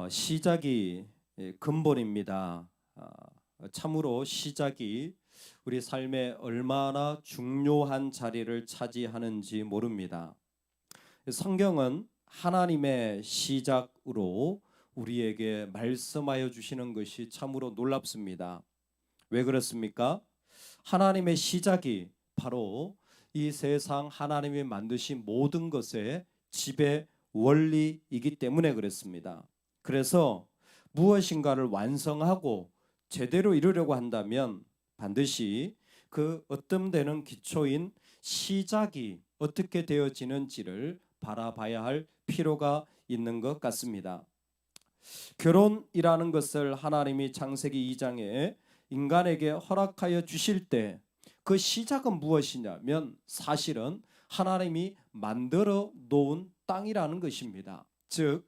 시작이 근본입니다. 참으로 시작이 우리 삶에 얼마나 중요한 자리를 차지하는지 모릅니다. 성경은 하나님의 시작으로 우리에게 말씀하여 주시는 것이 참으로 놀랍습니다. 왜 그렇습니까? 하나님의 시작이 바로 이 세상 하나님이 만드신 모든 것의 지배 원리이기 때문에 그렇습니다. 그래서 무엇인가를 완성하고 제대로 이루려고 한다면 반드시 그 어뜸되는 기초인 시작이 어떻게 되어지는지를 바라봐야 할 필요가 있는 것 같습니다. 결혼이라는 것을 하나님이 창세기 2장에 인간에게 허락하여 주실 때 그 시작은 무엇이냐면 사실은 하나님이 만들어 놓은 땅이라는 것입니다. 즉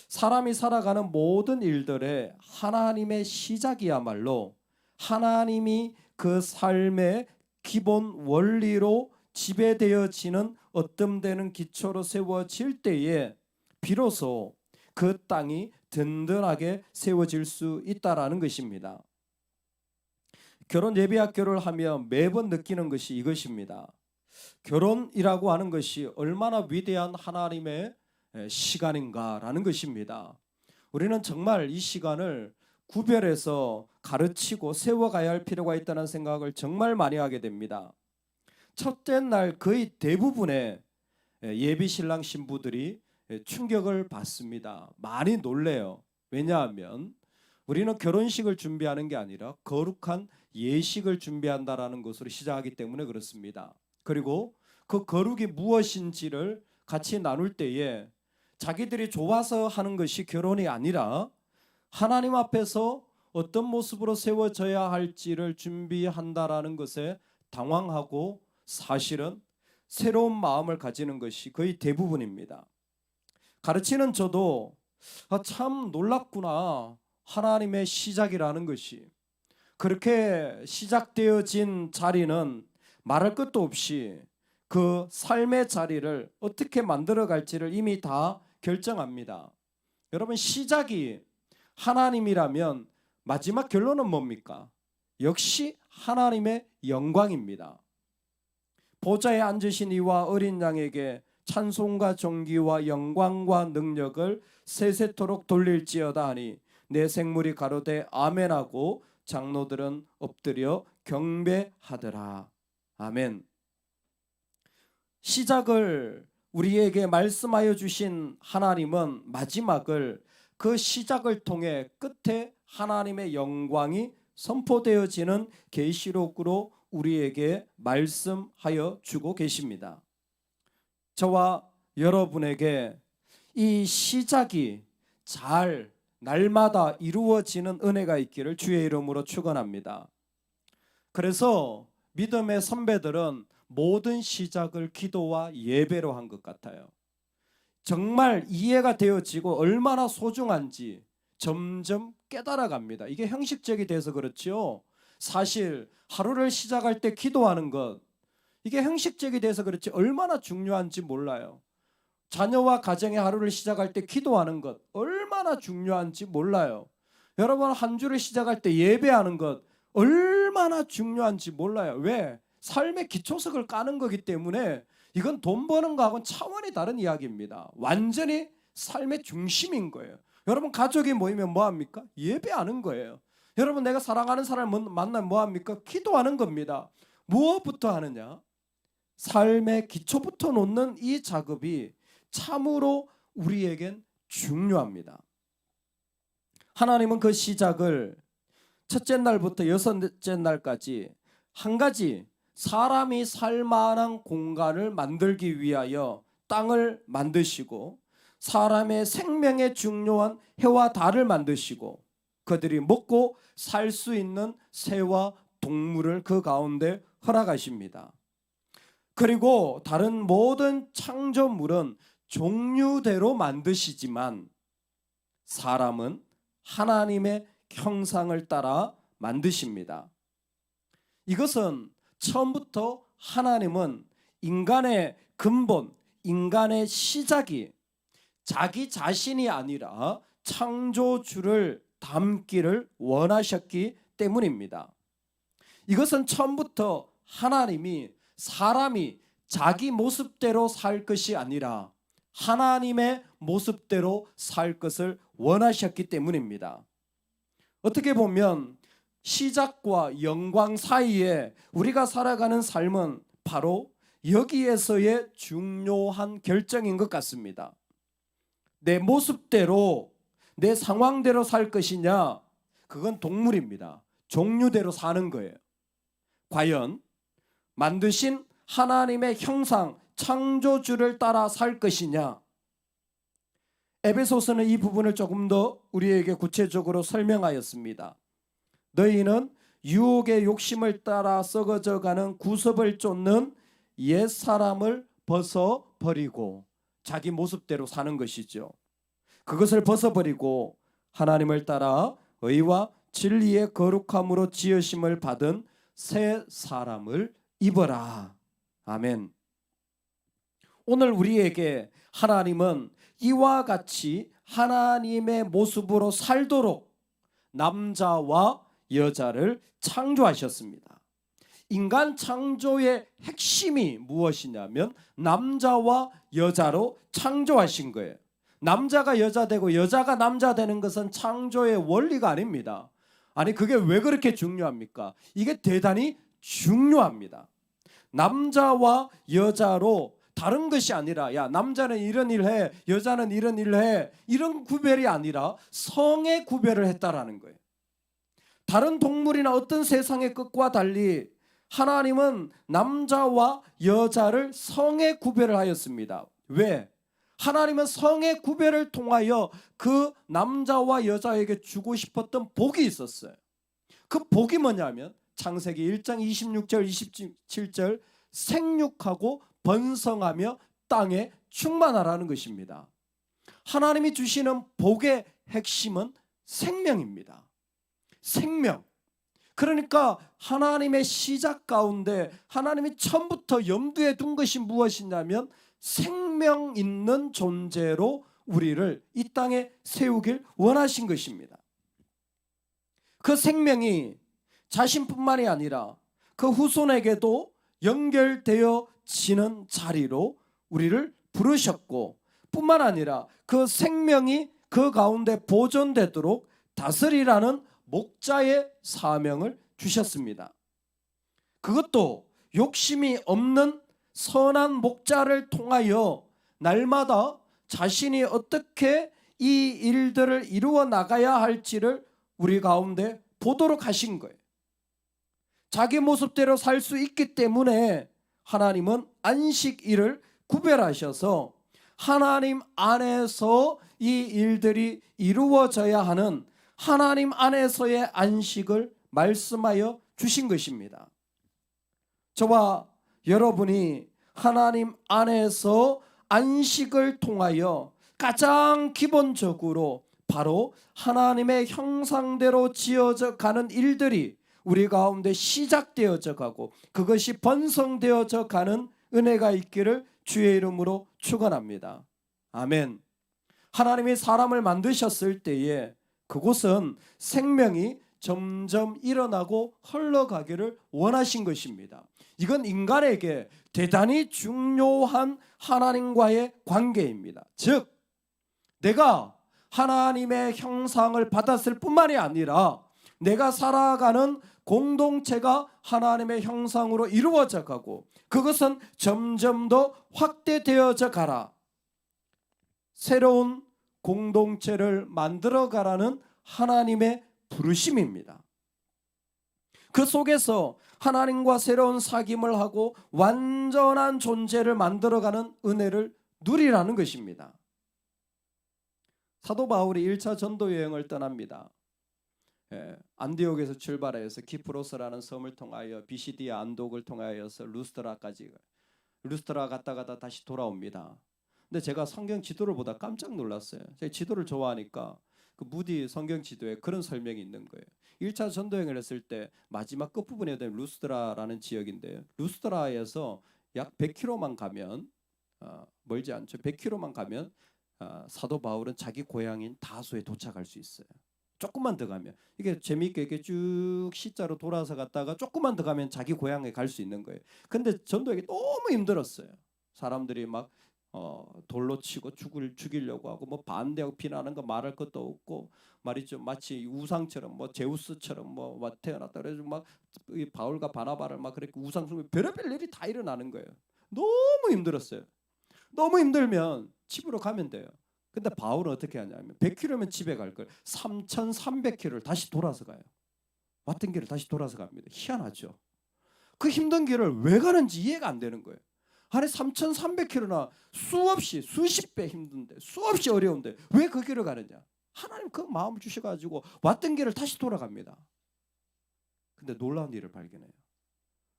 사람이 살아가는 모든 일들의 하나님의 시작이야말로 하나님이 그 삶의 기본 원리로 지배되어지는 어뜸되는 기초로 세워질 때에 비로소 그 땅이 든든하게 세워질 수 있다라는 것입니다. 결혼 예비학교를 하며 매번 느끼는 것이 이것입니다. 결혼이라고 하는 것이 얼마나 위대한 하나님의 시간인가라는 것입니다. 우리는 정말 이 시간을 구별해서 가르치고 세워가야 할 필요가 있다는 생각을 정말 많이 하게 됩니다. 첫째 날 거의 대부분의 예비 신랑 신부들이 충격을 받습니다. 많이 놀래요. 왜냐하면 우리는 결혼식을 준비하는 게 아니라 거룩한 예식을 준비한다라는 것으로 시작하기 때문에 그렇습니다. 그리고 그 거룩이 무엇인지를 같이 나눌 때에 자기들이 좋아서 하는 것이 결혼이 아니라 하나님 앞에서 어떤 모습으로 세워져야 할지를 준비한다라는 것에 당황하고 사실은 새로운 마음을 가지는 것이 거의 대부분입니다. 가르치는 저도 참 놀랍구나. 하나님의 시작이라는 것이 그렇게 시작되어진 자리는 말할 것도 없이 그 삶의 자리를 어떻게 만들어 갈지를 이미 다 결정합니다. 여러분 시작이 하나님이라면 마지막 결론은 뭡니까? 역시 하나님의 영광입니다. 보좌에 앉으신 이와 어린 양에게 찬송과 존귀와 영광과 능력을 세세토록 돌릴지어다 하니 내 생물이 가로되 아멘하고 장로들은 엎드려 경배하더라. 아멘. 시작을 우리에게 말씀하여 주신 하나님은 마지막을 그 시작을 통해 끝에 하나님의 영광이 선포되어지는 계시록으로 우리에게 말씀하여 주고 계십니다. 저와 여러분에게 이 시작이 잘 날마다 이루어지는 은혜가 있기를 주의 이름으로 축원합니다. 그래서 믿음의 선배들은 모든 시작을 기도와 예배로 한 것 같아요. 정말 이해가 되어지고 얼마나 소중한지 점점 깨달아갑니다. 이게 형식적이 돼서 그렇죠. 사실 하루를 시작할 때 기도하는 것 이게 형식적이 돼서 그렇지 얼마나 중요한지 몰라요. 자녀와 가정의 하루를 시작할 때 기도하는 것 얼마나 중요한지 몰라요. 여러분 한 주를 시작할 때 예배하는 것 얼마나 중요한지 몰라요. 왜? 삶의 기초석을 까는 거기 때문에 이건 돈 버는 거하고는 차원이 다른 이야기입니다. 완전히 삶의 중심인 거예요. 여러분 가족이 모이면 뭐합니까? 예배하는 거예요. 여러분 내가 사랑하는 사람을 만나면 뭐합니까? 기도하는 겁니다. 무엇부터 하느냐? 삶의 기초부터 놓는 이 작업이 참으로 우리에겐 중요합니다. 하나님은 그 시작을 첫째 날부터 여섯째 날까지 한 가지 사람이 살만한 공간을 만들기 위하여 땅을 만드시고 사람의 생명에 중요한 해와 달을 만드시고 그들이 먹고 살 수 있는 새와 동물을 그 가운데 허락하십니다. 그리고 다른 모든 창조물은 종류대로 만드시지만 사람은 하나님의 형상을 따라 만드십니다. 이것은 처음부터 하나님은 인간의 근본, 인간의 시작이 자기 자신이 아니라 창조주를 닮기를 원하셨기 때문입니다. 이것은 처음부터 하나님이 사람이 자기 모습대로 살 것이 아니라 하나님의 모습대로 살 것을 원하셨기 때문입니다. 어떻게 보면 시작과 영광 사이에 우리가 살아가는 삶은 바로 여기에서의 중요한 결정인 것 같습니다. 내 모습대로 내 상황대로 살 것이냐, 그건 동물입니다. 종류대로 사는 거예요. 과연 만드신 하나님의 형상 창조주를 따라 살 것이냐? 에베소서는 이 부분을 조금 더 우리에게 구체적으로 설명하였습니다. 너희는 유혹의 욕심을 따라 썩어져가는 구습을 쫓는 옛사람을 벗어버리고, 자기 모습대로 사는 것이죠. 그것을 벗어버리고 하나님을 따라 의와 진리의 거룩함으로 지으심을 받은 새 사람을 입어라. 아멘. 오늘 우리에게 하나님은 이와 같이 하나님의 모습으로 살도록 남자와 여자를 창조하셨습니다. 인간 창조의 핵심이 무엇이냐면 남자와 여자로 창조하신 거예요. 남자가 여자 되고 여자가 남자 되는 것은 창조의 원리가 아닙니다. 아니, 그게 왜 그렇게 중요합니까? 이게 대단히 중요합니다. 남자와 여자로 다른 것이 아니라, 야, 남자는 이런 일 해, 여자는 이런 일 해, 이런 구별이 아니라 성의 구별을 했다라는 거예요. 다른 동물이나 어떤 세상의 것과 달리 하나님은 남자와 여자를 성의 구별을 하였습니다. 왜? 하나님은 성의 구별을 통하여 그 남자와 여자에게 주고 싶었던 복이 있었어요. 그 복이 뭐냐면 창세기 1장 26절 27절 생육하고 번성하며 땅에 충만하라는 것입니다. 하나님이 주시는 복의 핵심은 생명입니다. 생명. 그러니까 하나님의 시작 가운데 하나님이 처음부터 염두에 둔 것이 무엇이냐면 생명 있는 존재로 우리를 이 땅에 세우길 원하신 것입니다. 그 생명이 자신뿐만이 아니라 그 후손에게도 연결되어지는 자리로 우리를 부르셨고, 뿐만 아니라 그 생명이 그 가운데 보존되도록 다스리라는 목자의 사명을 주셨습니다. 그것도 욕심이 없는 선한 목자를 통하여 날마다 자신이 어떻게 이 일들을 이루어 나가야 할지를 우리 가운데 보도록 하신 거예요. 자기 모습대로 살 수 있기 때문에 하나님은 안식일을 구별하셔서 하나님 안에서 이 일들이 이루어져야 하는 하나님 안에서의 안식을 말씀하여 주신 것입니다. 저와 여러분이 하나님 안에서 안식을 통하여 가장 기본적으로 바로 하나님의 형상대로 지어져 가는 일들이 우리 가운데 시작되어져 가고 그것이 번성되어져 가는 은혜가 있기를 주의 이름으로 축원합니다. 아멘. 하나님이 사람을 만드셨을 때에 그곳은 생명이 점점 일어나고 흘러가기를 원하신 것입니다. 이건 인간에게 대단히 중요한 하나님과의 관계입니다. 즉, 내가 하나님의 형상을 받았을 뿐만이 아니라 내가 살아가는 공동체가 하나님의 형상으로 이루어져 가고 그것은 점점 더 확대되어져 가라. 새로운 공동체를 만들어 가라는 하나님의 부르심입니다. 그 속에서 하나님과 새로운 사귐을 하고 완전한 존재를 만들어가는 은혜를 누리라는 것입니다. 사도 바울이 1차 전도 여행을 떠납니다. 안디옥에서 출발해서 키프로스라는 섬을 통하여 비시디아 안독을 통하여서 루스트라까지, 루스트라 갔다가 다시 돌아옵니다. 근데 제가 성경 지도를 보다 깜짝 놀랐어요. 제가 지도를 좋아하니까 그 무디 성경 지도에 그런 설명이 있는 거예요. 1차 전도여행을 했을 때 마지막 끝부분에 된 루스트라라는 지역인데요. 루스트라에서 약 100km만 가면 멀지 않죠. 100km만 가면 사도 바울은 자기 고향인 다소에 도착할 수 있어요. 조금만 더 가면 이게 재미있게 이렇게 쭉 C자로 돌아서 갔다가 조금만 더 가면 자기 고향에 갈 수 있는 거예요. 근데 전도하기 너무 힘들었어요. 사람들이 막 돌로 치고 죽이려고 하고 뭐 반대하고 비난하는 거 말할 것도 없고 말이죠. 마치 우상처럼 뭐 제우스처럼 뭐 태어났다 그래서 막 이 바울과 바나바를 막 그렇게 우상숭배 별의별 일이 다 일어나는 거예요. 너무 힘들었어요. 너무 힘들면 집으로 가면 돼요. 근데 바울은 어떻게 하냐면 100km면 집에 갈 걸 3,300km를 다시 돌아서 가요. 왔던 길을 다시 돌아서 갑니다. 희한하죠. 그 힘든 길을 왜 가는지 이해가 안 되는 거예요. 아니 3,300km나 수없이 수십 배 힘든데 수없이 어려운데 왜 그 길을 가느냐. 하나님 그 마음을 주셔가지고 왔던 길을 다시 돌아갑니다. 근데 놀라운 일을 발견해요.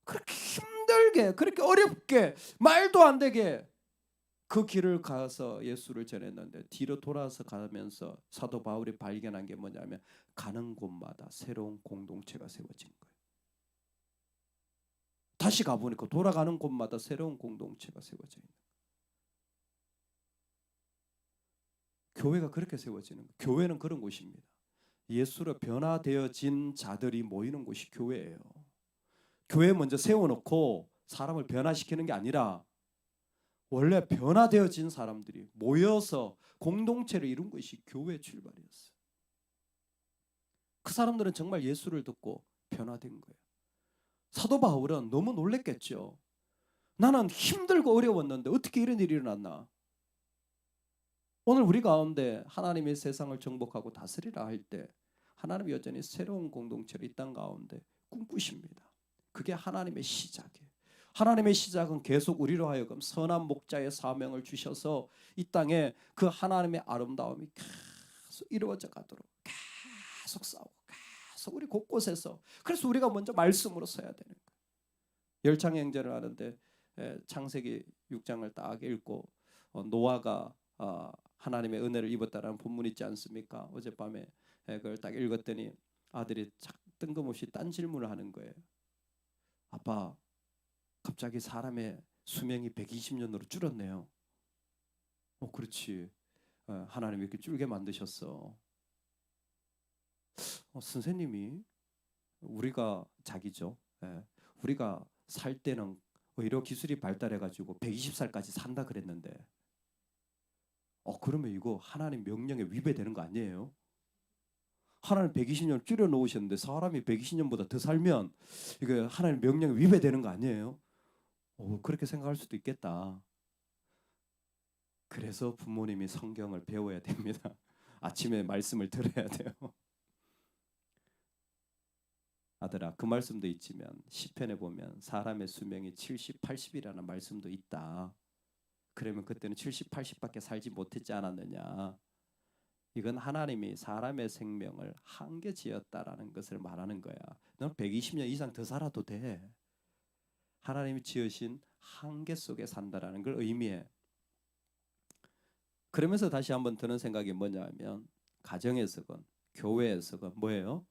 그렇게 힘들게 그렇게 어렵게 말도 안 되게 그 길을 가서 예수를 전했는데 뒤로 돌아서 가면서 사도 바울이 발견한 게 뭐냐면 가는 곳마다 새로운 공동체가 세워진 거예요. 다시 가보니까 돌아가는 곳마다 새로운 공동체가 세워져 있는 거예요. 교회가 그렇게 세워지는 거예요. 교회는 그런 곳입니다. 예수로 변화되어진 자들이 모이는 곳이 교회예요. 교회 먼저 세워놓고 사람을 변화시키는 게 아니라 원래 변화되어진 사람들이 모여서 공동체를 이룬 것이 교회의 출발이었어요. 그 사람들은 정말 예수를 듣고 변화된 거예요. 사도 바울은 너무 놀랬겠죠. 나는 힘들고 어려웠는데 어떻게 이런 일이 일어났나. 오늘 우리 가운데 하나님의 세상을 정복하고 다스리라 할 때 하나님이 여전히 새로운 공동체를 이 땅 가운데 꿈꾸십니다. 그게 하나님의 시작이에요. 하나님의 시작은 계속 우리로 하여금 선한 목자의 사명을 주셔서 이 땅에 그 하나님의 아름다움이 계속 이루어져 가도록 계속 싸우고 계속 우리 곳곳에서 그래서 우리가 먼저 말씀으로 서야 되는 거예요. 열창행전을 하는데 창세기 6장을 딱 읽고 노아가 하나님의 은혜를 입었다라는 본문 있지 않습니까? 어젯밤에 그걸 딱 읽었더니 아들이 뜬금없이 딴 질문을 하는 거예요. 아빠, 갑자기 사람의 수명이 120년으로 줄었네요. 그렇지. 하나님이 이렇게 줄게 만드셨어. 선생님이 우리가 자기죠. 우리가 살 때는 의료 기술이 발달해가지고 120살까지 산다 그랬는데 그러면 이거 하나님 명령에 위배되는 거 아니에요? 하나님 120년 줄여 놓으셨는데 사람이 120년보다 더 살면 이거 하나님 명령에 위배되는 거 아니에요? 그렇게 생각할 수도 있겠다. 그래서 부모님이 성경을 배워야 됩니다. 아침에 말씀을 들어야 돼요. 아들아, 그 말씀도 있지만 시편에 보면 사람의 수명이 70, 80이라는 말씀도 있다. 그러면 그때는 70, 80밖에 살지 못했지 않았느냐. 이건 하나님이 사람의 생명을 한계 지었다라는 것을 말하는 거야. 넌 120년 이상 더 살아도 돼. 하나님이 지으신 한계 속에 산다라는 걸 의미해. 그러면서 다시 한번 드는 생각이 뭐냐면 가정에서건 교회에서건 뭐예요?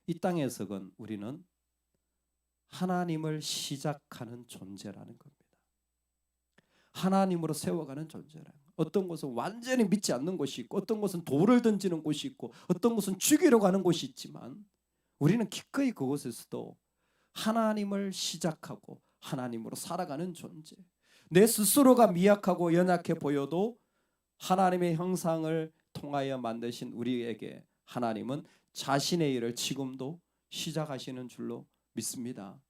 이 땅에서건 우리는 하나님을 시작하는 존재라는 겁니다. 하나님으로 세워가는 존재라는 거예요. 어떤 곳은 완전히 믿지 않는 곳이 있고 어떤 곳은 돌을 던지는 곳이 있고 어떤 곳은 죽이러 가는 곳이 있지만 우리는 기꺼이 그곳에서도 하나님을 시작하고 하나님으로 살아가는 존재. 내 스스로가 미약하고 연약해 보여도 하나님의 형상을 통하여 만드신 우리에게 하나님은 자신의 일을 지금도 시작하시는 줄로 믿습니다.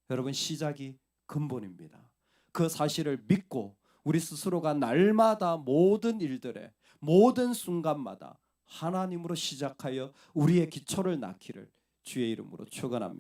여러분, 시작이 근본입니다. 그 사실을 믿고 우리 스스로가 날마다 모든 일들에 모든 순간마다 하나님으로 시작하여 우리의 기초를 낳기를 주의 이름으로 축원합니다.